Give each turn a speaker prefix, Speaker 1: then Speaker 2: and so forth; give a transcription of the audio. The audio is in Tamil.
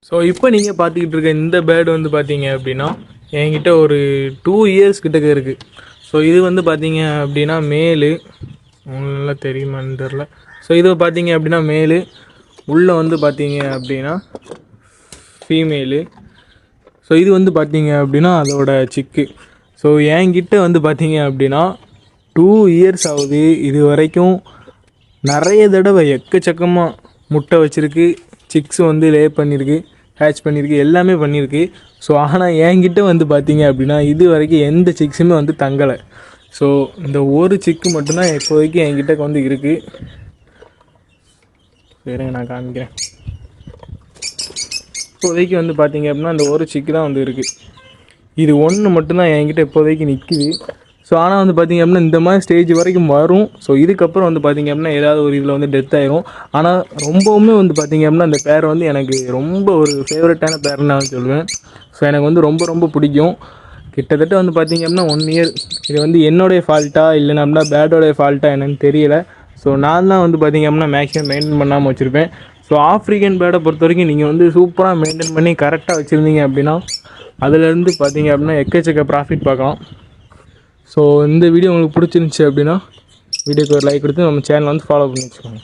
Speaker 1: ஸோ இப்போ நீங்கள் பார்த்துக்கிட்டு இருக்க இந்த பேர்டு வந்து பார்த்தீங்க அப்படின்னா என்கிட்ட ஒரு 2 இயர்ஸ் கிட்டக்க இருக்குது. ஸோ இது வந்து பார்த்தீங்க அப்படின்னா மேலு, நல்லா தெரியுமான்னு தெரில. ஸோ இது பார்த்தீங்க அப்படின்னா மேலு, உள்ளே வந்து பார்த்தீங்க அப்படின்னா ஃபீமேலு. ஸோ இது வந்து பார்த்தீங்க அப்படின்னா அதோட சிக்கு. ஸோ என்கிட்ட வந்து பார்த்தீங்க அப்படின்னா 2 இயர்ஸ் ஆகுது. இது வரைக்கும் நிறைய தடவை எக்கச்சக்கமாக முட்டை வச்சுருக்கு, சிக்ஸ் வந்து லே பண்ணியிருக்கு, ஹேட்ச் பண்ணியிருக்கு, எல்லாமே பண்ணியிருக்கு. ஸோ ஆனால் என்கிட்ட வந்து பார்த்தீங்க அப்படின்னா இது வரைக்கும் எந்த சிக்ஸுமே வந்து தங்கலை. ஸோ இந்த ஒரு சிக்கு மட்டும்தான் இப்போதைக்கு என்கிட்ட வந்து இருக்குது. சரிங்க, நான் காமிக்கிறேன். இப்போதைக்கு வந்து பார்த்தீங்க அப்படின்னா இந்த ஒரு சிக்கு தான் வந்து இருக்குது. இது ஒன்று மட்டும்தான் என்கிட்ட இப்போதைக்கு நிற்கிது. ஸோ ஆனால் வந்து பார்த்திங்க அப்படின்னா இந்த மாதிரி ஸ்டேஜ் வரைக்கும் வரும். ஸோ இதுக்கப்புறம் வந்து பார்த்திங்க அப்படின்னா ஏதாவது ஒரு இதில் வந்து டெத் ஆயிரும். ஆனால் ரொம்பவுமே வந்து பார்த்திங்க அப்படின்னா அந்த பேர் வந்து எனக்கு ரொம்ப ஒரு ஃபேவரட்டான பேர்னு நான் சொல்லுவேன். ஸோ எனக்கு வந்து ரொம்ப ரொம்ப பிடிக்கும். கிட்டத்தட்ட வந்து பார்த்திங்க அப்படின்னா 1 இயர். இது வந்து என்னுடைய ஃபால்ட்டா இல்லைன்னா அப்படின்னா பேர்டோடைய ஃபால்ட்டா என்னன்னு தெரியல. ஸோ நான் தான் வந்து பார்த்திங்க அப்படின்னா மேக்ஸிமம் மெயின்டைன் பண்ணாமல் வச்சுருப்பேன். ஸோ ஆஃப்ரிக்கன் பேர்டை பொறுத்த வரைக்கும் நீங்கள் வந்து சூப்பராக மெயின்டைன் பண்ணி கரெக்டாக வச்சுருந்தீங்க அப்படின்னா அதிலேருந்து பார்த்திங்க அப்படின்னா எக்கச்சக்க ப்ராஃபிட் பார்க்கலாம். ஸோ இந்த வீடியோ உங்களுக்கு பிடிச்சிருந்துச்சி அப்படின்னா வீடியோக்கு ஒரு லைக் கொடுத்து நம்ம சேனலை வந்து ஃபாலோ பண்ணி வச்சுக்கோங்க.